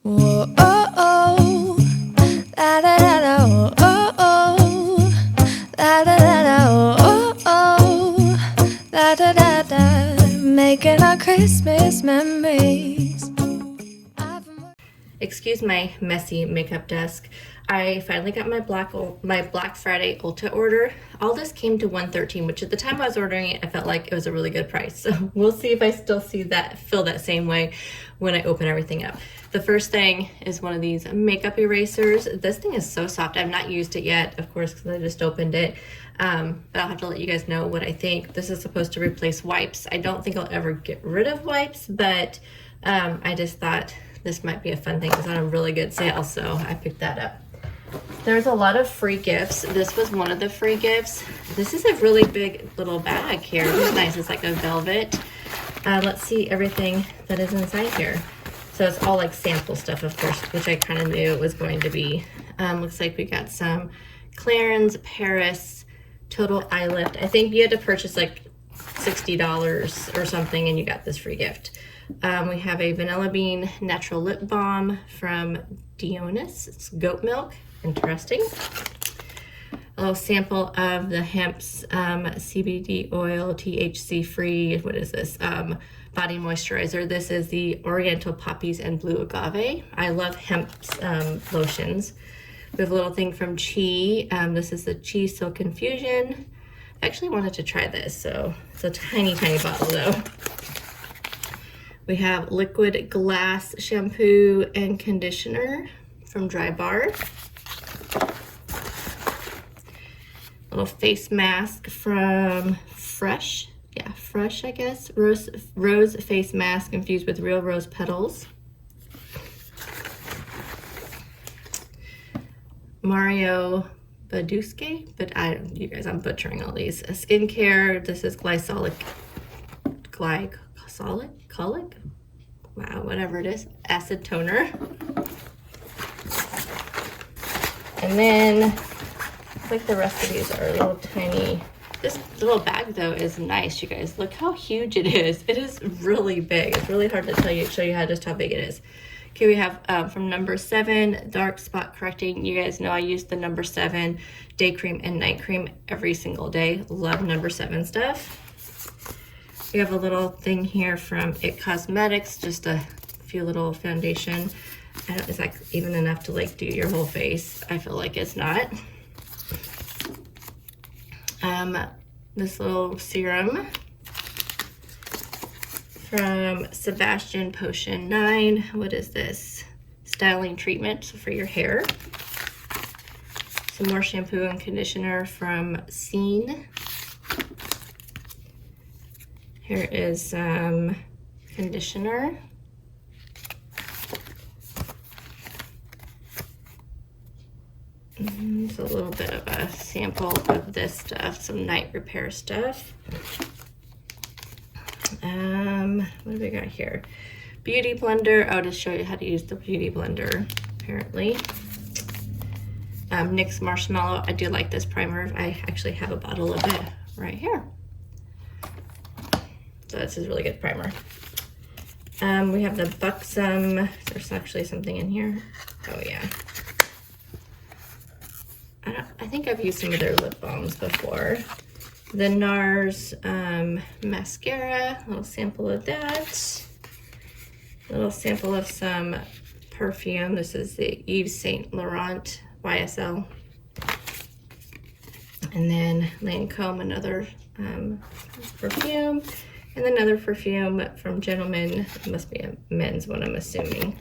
Whoa, oh, oh, la da da da, oh, oh, oh, la da da da, oh, oh, la da da da, making our Christmas memories. Excuse my messy makeup desk. I finally got my Black Friday Ulta order. All this came to $113, which at the time I was ordering it, I felt like it was a really good price. So we'll see if I still feel that same way when I open everything up. The first thing is one of these makeup erasers. This thing is so soft. I've not used it yet, of course, because I just opened it. But I'll have to let you guys know what I think. This is supposed to replace wipes. I don't think I'll ever get rid of wipes, but I just thought this might be a fun thing. It's on a really good sale, so I picked that up. There's a lot of free gifts. This was one of the free gifts. This is a really big little bag here. It's nice. It's like a velvet. Let's see everything that is inside here. So it's all like sample stuff, of course, which I kind of knew it was going to be. Looks like we got some Clarins Paris Total Eye Lift. I think you had to purchase like $60 or something and you got this free gift. We have a Vanilla Bean Natural Lip Balm from Dionis. It's goat milk. Interesting. A little sample of the Hemp's CBD oil, THC free. What is this? Body moisturizer. This is the Oriental Poppies and Blue Agave. I love Hemp's lotions. We have a little thing from Chi. This is the Chi Silk Infusion. I actually wanted to try this, so it's a tiny, tiny bottle though. We have Liquid Glass Shampoo and Conditioner from Dry Bar. A little face mask from Fresh. Yeah, Fresh, I guess. Rose face mask infused with real rose petals. Mario Badusque, but you guys, I'm butchering all these. Skincare. This is glycolic. Wow, whatever it is. Acid toner. And then, like the rest of these are little tiny. This little bag though is nice, you guys. Look how huge it is. It is really big. It's really hard to show you just how big it is. Okay, we have from number 7, dark spot correcting. You guys know I use the number 7 day cream and night cream every single day. Love number 7 stuff. We have a little thing here from IT Cosmetics, just a few little foundation. I don't know, is that even enough to like do your whole face? I feel like it's not. This little serum from Sebastian Potion 9. What is this? Styling treatment for your hair. Some more shampoo and conditioner from Scene. Here is some conditioner. It's a little bit of a sample of this stuff, some night repair stuff. What do we got here? Beauty blender. I'll just show you how to use the beauty blender, apparently. NYX Marshmallow. I do like this primer. I actually have a bottle of it right here. So this is a really good primer. We have the Buxom. There's actually something in here. Oh yeah. I think I've used some of their lip balms before. The NARS mascara, a little sample of that. A little sample of some perfume. This is the Yves Saint Laurent YSL. And then Lancome, another perfume. And another perfume from Gentleman. It must be a men's one, I'm assuming.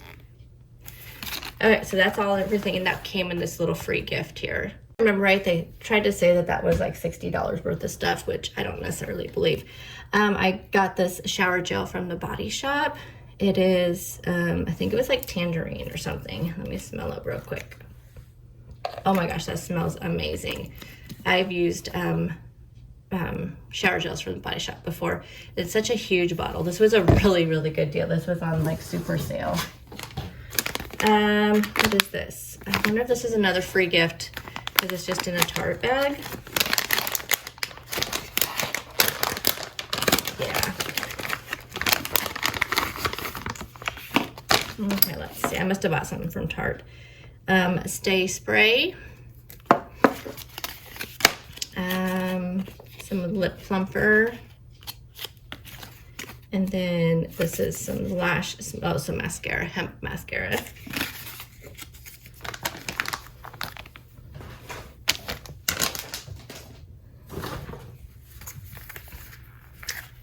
All right, so that's everything, and that came in this little free gift here. Remember, right, they tried to say that was like $60 worth of stuff, which I don't necessarily believe. I got this shower gel from the Body Shop. It is, I think it was like tangerine or something. Let me smell it real quick. Oh my gosh, that smells amazing. I've used shower gels from the Body Shop before. It's such a huge bottle. This was a really, really good deal. This was on like super sale. What is this? I wonder if this is another free gift because it's just in a Tarte bag. Yeah. Okay, let's Let's see, I must have bought something from Tarte. Stay Spray. Some lip plumper. And then this is some some mascara, hemp mascara.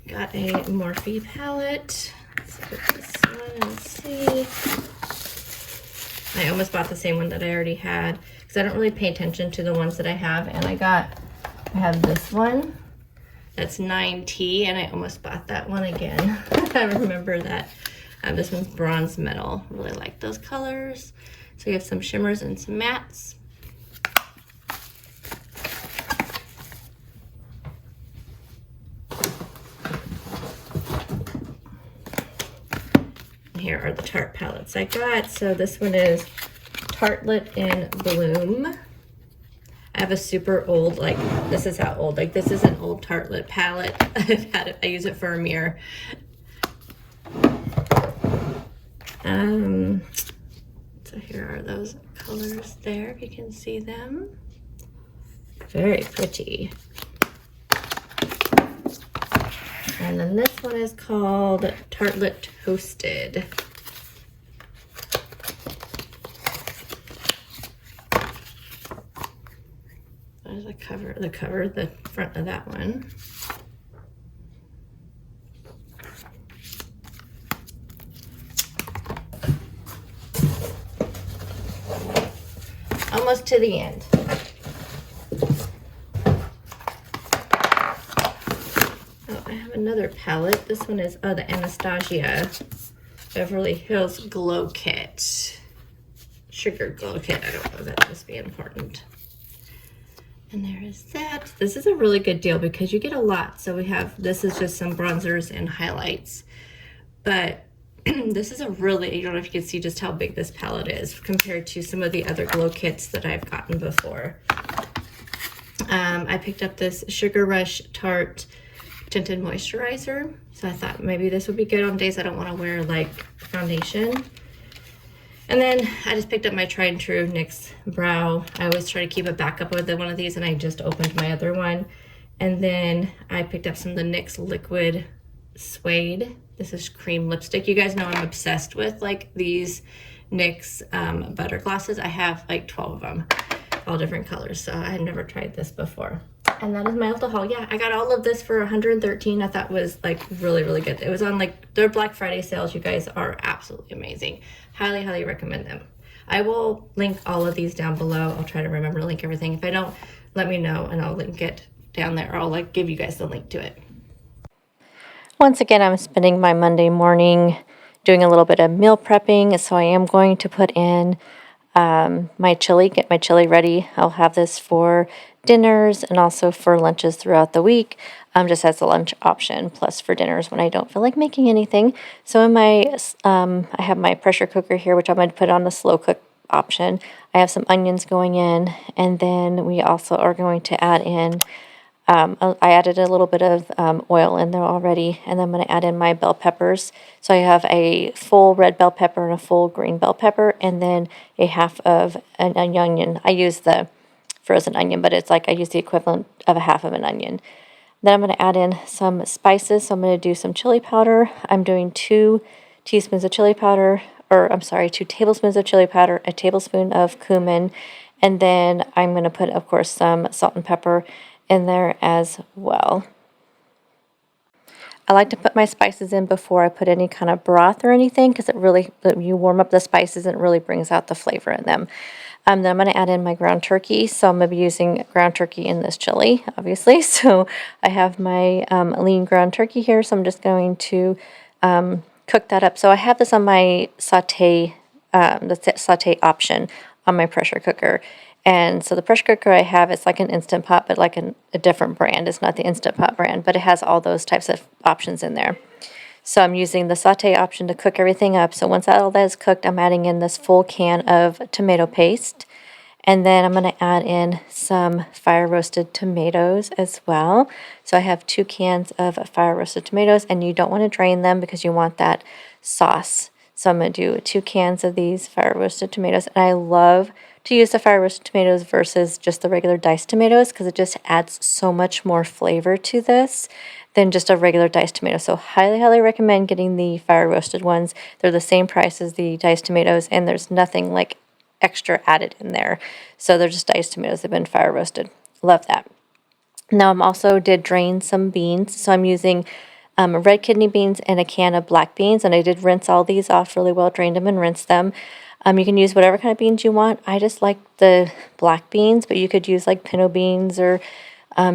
Got a Morphe palette. Let's put this one and see. I almost bought the same one that I already had because I don't really pay attention to the ones that I have. And I have this one. That's 9T, and I almost bought that one again. I remember that. This one's bronze metal. Really like those colors. So you have some shimmers and some mattes. Here are the Tarte palettes I got. So this one is Tartlet in Bloom. I have a super old, like, this is how old, like, this is an old Tartlet palette. I've had it, I use it for a mirror. So here are those colors there, if you can see them. Very pretty. And then this one is called Tartlet Toasted. There's the front of that one. Almost to the end. Oh, I have another palette. This one is the Anastasia Beverly Hills Glow Kit. Sugar Glow Kit. I don't know, that must be important. And there is that. This is a really good deal because you get a lot. So we have, this is just some bronzers and highlights. But this is a really, I don't know if you can see just how big this palette is compared to some of the other glow kits that I've gotten before. I picked up this Sugar Rush Tarte Tinted Moisturizer. So I thought maybe this would be good on days I don't want to wear like foundation. And then I just picked up my tried and true NYX Brow. I always try to keep a backup with one of these, and I just opened my other one. And then I picked up some of the NYX Liquid Suede. This is cream lipstick. You guys know I'm obsessed with like these NYX butter glosses. I have like 12 of them, all different colors. So I had never tried this before. And that is my Ulta haul. Yeah, I got all of this for $113. I thought was like really, really good. It was on like their Black Friday sales. You guys are absolutely amazing. Highly, highly recommend them. I will link all of these down below. I'll try to remember to link everything. If I don't, let me know and I'll link it down there. Or I'll like give you guys the link to it. Once again, I'm spending my Monday morning doing a little bit of meal prepping. So I am going to put in my chili, get my chili ready. I'll have this for dinners and also for lunches throughout the week, just as a lunch option, plus for dinners when I don't feel like making anything. So in my, I have my pressure cooker here, which I'm going to put on the slow cook option. I have some onions going in, and then we also are going to add in, I added a little bit of oil in there already, and then I'm going to add in my bell peppers. So I have a full red bell pepper and a full green bell pepper, and then a half of an onion. I use the frozen onion, but it's like I use the equivalent of a half of an onion. Then I'm going to add in some spices. So I'm going to do some chili powder. I'm doing 2 teaspoons of chili powder, or I'm sorry, 2 tablespoons of chili powder, a tablespoon of cumin, and then I'm going to put, of course, some salt and pepper in there as well. I like to put my spices in before I put any kind of broth or anything, because it really, you warm up the spices and it really brings out the flavor in them. Then I'm going to add in my ground turkey. So I'm going to be using ground turkey in this chili, obviously. So I have my lean ground turkey here. So I'm just going to cook that up. So I have this on my saute, the saute option on my pressure cooker. And so the pressure cooker I have, it's like an Instant Pot, but like a different brand. It's not the Instant Pot brand, but it has all those types of options in there. So I'm using the saute option to cook everything up. So once all that is cooked, I'm adding in this full can of tomato paste. And then I'm going to add in some fire roasted tomatoes as well. So I have 2 cans of fire roasted tomatoes, and you don't want to drain them because you want that sauce. So I'm going to do 2 cans of these fire roasted tomatoes. And I love to use the fire roasted tomatoes versus just the regular diced tomatoes because it just adds so much more flavor to this than just a regular diced tomato. So highly recommend getting the fire roasted ones. They're the same price as the diced tomatoes, and there's nothing like extra added in there. So they're just diced tomatoes. They've been fire roasted. Love that. Now I'm also did drain some beans. So I'm using red kidney beans and a can of black beans, and I did rinse all these off really well, drained them and rinsed them. You can use whatever kind of beans you want. I just like the black beans, but you could use like pinto beans or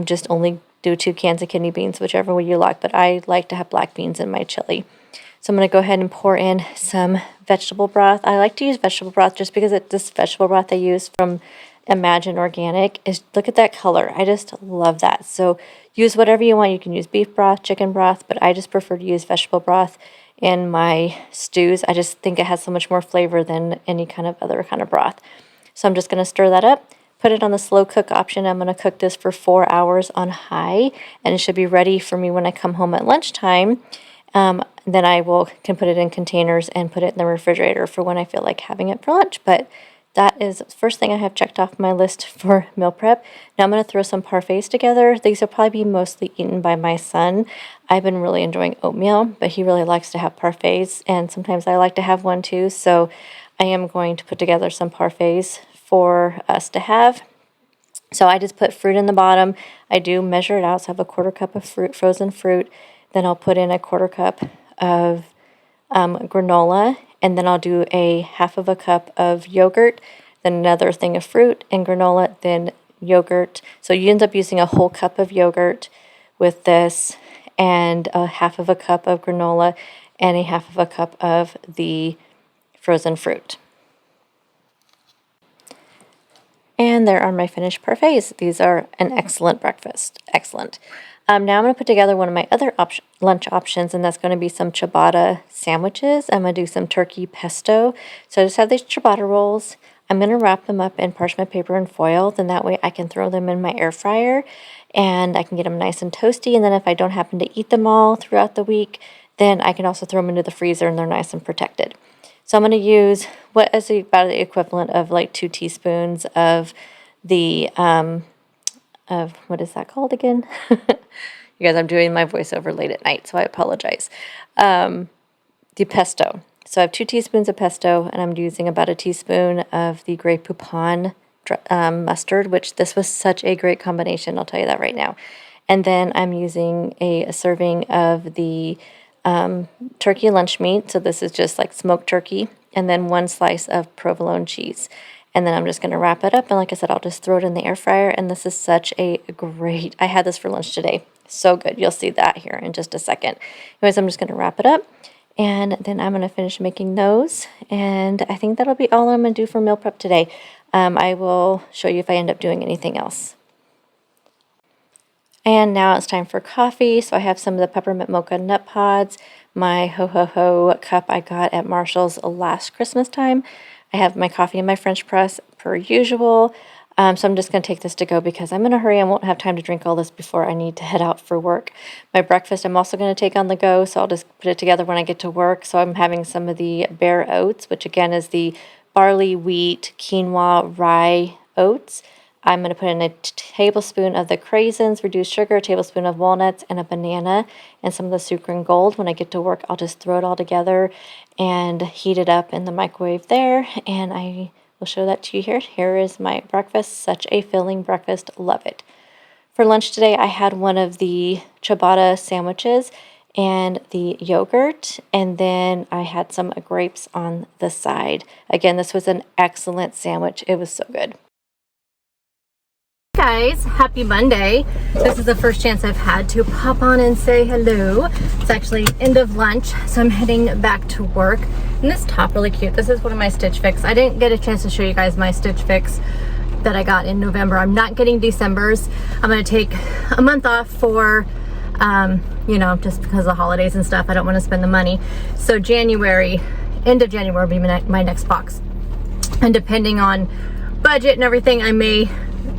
just only do 2 cans of kidney beans, whichever way you like, but I like to have black beans in my chili. So I'm going to go ahead and pour in some vegetable broth. I like to use vegetable broth just because this vegetable broth I use from Imagine Organic is, look at that color. I just love that. So use whatever you want. You can use beef broth, chicken broth, but I just prefer to use vegetable broth in my stews. I just think it has so much more flavor than any kind of other kind of broth. So I'm just going to stir that up. Put it on the slow cook option. I'm going to cook this for 4 hours on high, and it should be ready for me when I come home at lunchtime. Then I can put it in containers and put it in the refrigerator for when I feel like having it for lunch. But that is the first thing I have checked off my list for meal prep. Now I'm going to throw some parfaits together. These will probably be mostly eaten by my son. I've been really enjoying oatmeal, but he really likes to have parfaits, and sometimes I like to have one too. So I am going to put together some parfaits for us to have. So I just put fruit in the bottom. I do measure it out, so I have a 1/4 cup of fruit, frozen fruit. Then I'll put in a 1/4 cup of granola, and then I'll do a 1/2 cup of yogurt, then another thing of fruit and granola, then yogurt. So you end up using a whole cup of yogurt with this, and a 1/2 cup of granola, and a 1/2 cup of the frozen fruit. And there are my finished parfaits. These are an excellent breakfast. Excellent. Now I'm going to put together one of my other lunch options, and that's going to be some ciabatta sandwiches. I'm going to do some turkey pesto. So I just have these ciabatta rolls. I'm going to wrap them up in parchment paper and foil. Then that way I can throw them in my air fryer, and I can get them nice and toasty. And then if I don't happen to eat them all throughout the week, then I can also throw them into the freezer, and they're nice and protected. So I'm going to use what is about the equivalent of like 2 teaspoons of the, what is that called again? You guys, I'm doing my voiceover late at night, so I apologize. The pesto. So I have 2 teaspoons of pesto, and I'm using about 1 teaspoon of the Grey Poupon mustard, which this was such a great combination, I'll tell you that right now. And then I'm using a serving of the turkey lunch meat. So this is just like smoked turkey, and then 1 slice of provolone cheese. And then I'm just going to wrap it up. And like I said, I'll just throw it in the air fryer. And this is such a great, I had this for lunch today. So good. You'll see that here in just a second. Anyways, I'm just going to wrap it up. And then I'm going to finish making those. And I think that'll be all I'm going to do for meal prep today. I will show you if I end up doing anything else. And now it's time for coffee. So I have some of the peppermint mocha nut pods, my ho cup I got at Marshall's last Christmas time. I have my coffee in my French press per usual. So I'm just going to take this to go because I'm in a hurry. I won't have time to drink all this before I need to head out for work. My breakfast I'm also going to take on the go, so I'll just put it together when I get to work. So I'm having some of the bare oats, which again is the barley, wheat, quinoa, rye oats. I'm going to put in a tablespoon of the craisins, reduced sugar, a tablespoon of walnuts, and a banana, and some of the sucre and gold. When I get to work, I'll just throw it all together and heat it up in the microwave there, and I will show that to you here. Here is my breakfast. Such a filling breakfast. Love it. For lunch today, I had one of the ciabatta sandwiches and the yogurt, and then I had some grapes on the side. Again, this was an excellent sandwich. It was so good. Guys, happy Monday. This is the first chance I've had to pop on and say hello. It's actually end of lunch, so I'm heading back to work. And this top really cute. This is one of my Stitch Fix. I didn't get a chance to show you guys my Stitch Fix that I got in November. I'm not getting December's. I'm going to take a month off for you know, just because of the holidays and stuff. I don't want to spend the money. So January, end of January will be my next box. And depending on budget and everything, I may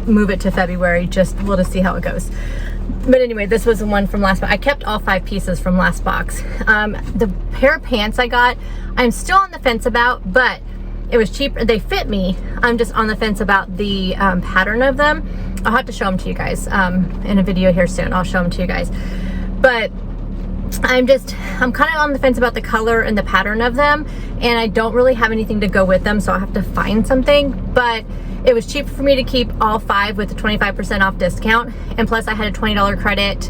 move it to February. We'll just see how it goes. But anyway, this was the one from last box. I kept all 5 pieces from last box. The pair of pants I got, I'm still on the fence about, but it was cheap. They fit me. I'm just on the fence about the pattern of them. I'll have to show them to you guys in a video here soon. I'll show them to you guys. But I'm kind of on the fence about the color and the pattern of them, and I don't really have anything to go with them, so I'll have to find something. But it was cheaper for me to keep all 5 with the 25% off discount, and plus I had a $20 credit,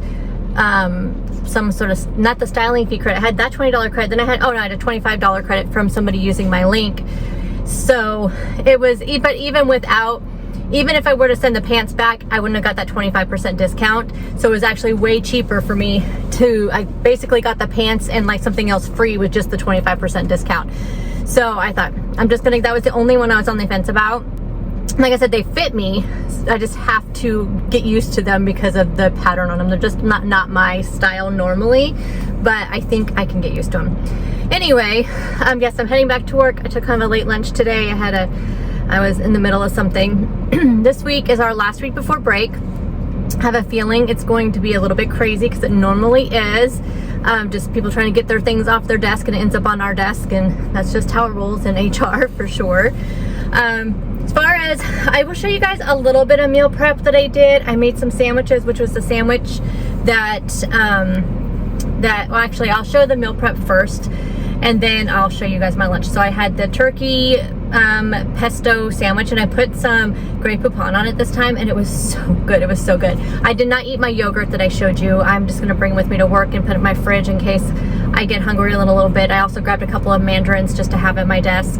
some sort of, not the styling fee credit, I had that $20 credit, then I had a $25 credit from somebody using my link. So it was, but even if I were to send the pants back, I wouldn't have got that 25% discount. So it was actually way cheaper for me I basically got the pants and like something else free with just the 25% discount. So I thought, that was the only one I was on the fence about. Like I said, they fit me. I just have to get used to them because of the pattern on them. They're just not my style normally, but I think I can get used to them. Anyway, yes, I'm heading back to work. I took kind of a late lunch today. I was in the middle of something. This week is our last week before break. I have a feeling it's going to be a little bit crazy because it normally is. Just people trying to get their things off their desk and it ends up on our desk, and that's just how it rolls in HR for sure. As far as, I will show you guys a little bit of meal prep that I did. I made some sandwiches, which was the sandwich that, well actually I'll show the meal prep first and then I'll show you guys my lunch. So I had the turkey pesto sandwich, and I put some Grey Poupon on it this time, and it was so good. It was so good. I did not eat my yogurt that I showed you. I'm just gonna bring with me to work and put it in my fridge in case I get hungry in a little bit. I also grabbed a couple of mandarins just to have at my desk.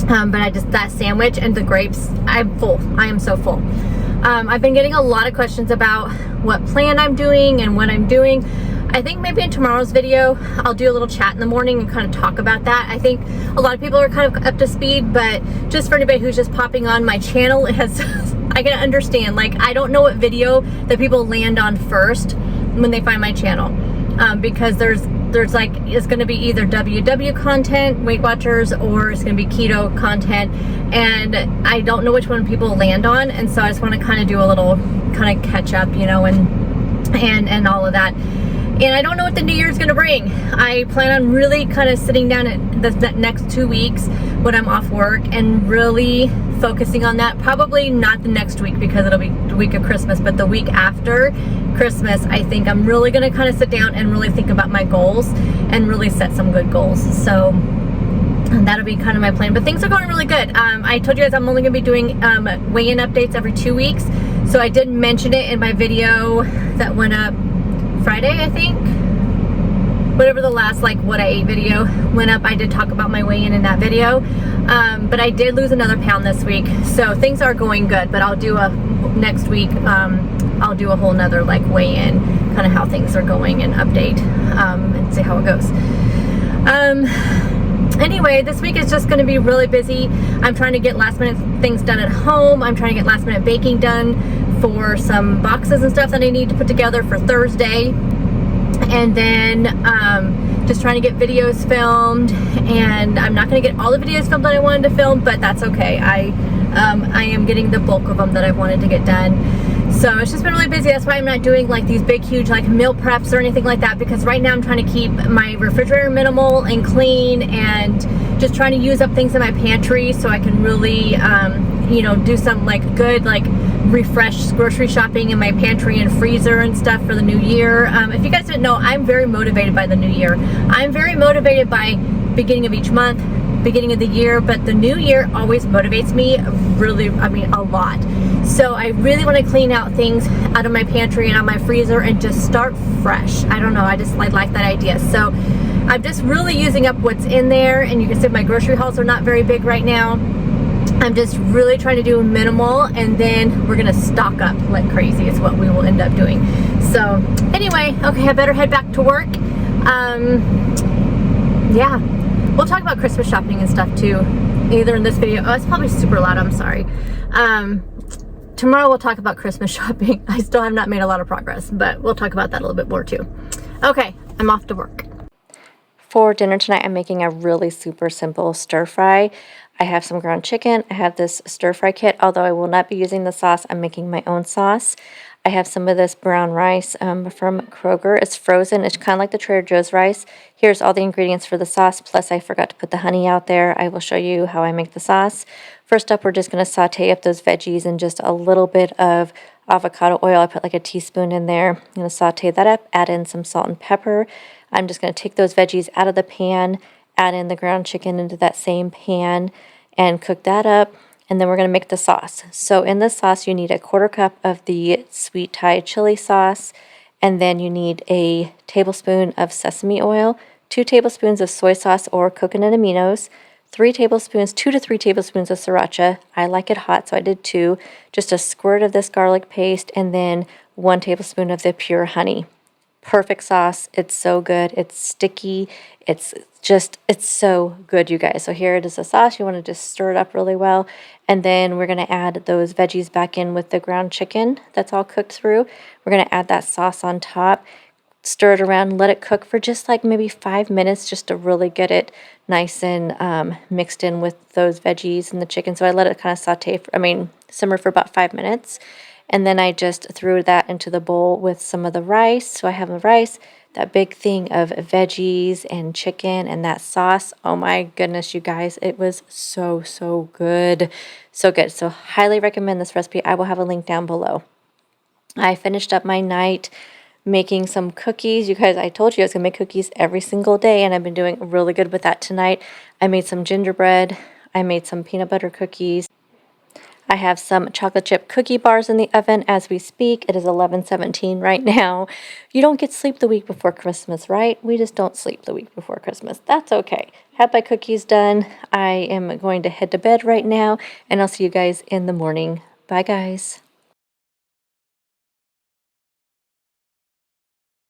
But that sandwich and the grapes, I'm full. I am so full. I've been getting a lot of questions about what plan I'm doing and what I'm doing. I think maybe in tomorrow's video, I'll do a little chat in the morning and kind of talk about that. I think a lot of people are kind of up to speed, but just for anybody who's just popping on my channel, I can understand, like, I don't know what video that people land on first when they find my channel. Because there's like, it's going to be either WW content, Weight Watchers, or it's going to be keto content, and I don't know which one people land on, and so I just want to kind of do a little kind of catch up, you know, and all of that. And I don't know what the new year is going to bring. I plan on really kind of sitting down at the next 2 weeks when I'm off work and really focusing on that. Probably not the next week because it'll be the week of Christmas, but the week after Christmas, I think I'm really going to kind of sit down and really think about my goals and really set some good goals. So that'll be kind of my plan. But things are going really good. I told you guys I'm only going to be doing weigh-in updates every 2 weeks. So I did mention it in my video that went up Friday, I think. Whatever the last like what I ate video went up, I did talk about my weigh-in in that video. But I did lose another pound this week, so things are going good. But I'll do next week, I'll do a whole nother like weigh-in, kind of how things are going and update, and see how it goes. Anyway, this week is just going to be really busy. I'm trying to get last minute things done at home. I'm trying to get last minute baking done for some boxes and stuff that I need to put together for Thursday. And then just trying to get videos filmed, and I'm not going to get all the videos filmed that I wanted to film, but that's okay. I am getting the bulk of them that I wanted to get done. So it's just been really busy. That's why I'm not doing like these big huge like meal preps or anything like that, because right now I'm trying to keep my refrigerator minimal and clean, and just trying to use up things in my pantry so I can really you know, do some like good like refresh grocery shopping in my pantry and freezer and stuff for the new year. If you guys didn't know, I'm very motivated by the new year. I'm very motivated by beginning of each month, beginning of the year, but the new year always motivates me really, I mean, a lot. So I really want to clean out things out of my pantry and out of my freezer and just start fresh. I don't know, I like that idea. So I'm just really using up what's in there, and you can see my grocery hauls are not very big right now. I'm just really trying to do minimal, and then we're gonna stock up like crazy is what we will end up doing. So anyway, okay, I better head back to work. Yeah, we'll talk about Christmas shopping and stuff too, either in this video. Oh, it's probably super loud, I'm sorry. Tomorrow we'll talk about Christmas shopping. I still have not made a lot of progress, but we'll talk about that a little bit more too. Okay, I'm off to work. For dinner tonight, I'm making a really super simple stir fry. I have some ground chicken. I have this stir fry kit, although I will not be using the sauce. I'm making my own sauce. I have some of this brown rice from Kroger. It's frozen. It's kind of like the Trader Joe's rice. Here's all the ingredients for the sauce, plus I forgot to put the honey out there. I will show you how I make the sauce. First up, we're just going to saute up those veggies in just a little bit of avocado oil. I put like a teaspoon in there. I'm going to saute that up, add in some salt and pepper. I'm just going to take those veggies out of the pan, add in the ground chicken into that same pan, and cook that up. And then we're going to make the sauce. So in the sauce, you need a 1/4 cup of the sweet Thai chili sauce, and then you need a tablespoon of sesame oil, 2 tablespoons of soy sauce or coconut aminos, 2 to 3 tablespoons of sriracha. I like it hot, so I did 2. Just a squirt of this garlic paste, and then 1 tablespoon of the pure honey. Perfect sauce. It's so good. It's sticky. It's so good, you guys. So here it is, the sauce. You want to just stir it up really well. And then we're going to add those veggies back in with the ground chicken that's all cooked through. We're going to add that sauce on top, stir it around, let it cook for just like maybe 5 minutes just to really get it nice and mixed in with those veggies and the chicken. So I let it kind of simmer for about 5 minutes. And then I just threw that into the bowl with some of the rice. So I have the rice, that big thing of veggies and chicken and that sauce. Oh my goodness, you guys, it was so, so good. So good. So highly recommend this recipe. I will have a link down below. I finished up my night making some cookies. You guys, I told you I was going to make cookies every single day, and I've been doing really good with that tonight. I made some gingerbread. I made some peanut butter cookies. I have some chocolate chip cookie bars in the oven as we speak. It is 11:17 right now. You don't get sleep the week before Christmas, right? We just don't sleep the week before Christmas. That's okay. Have my cookies done. I am going to head to bed right now, and I'll see you guys in the morning. Bye, guys.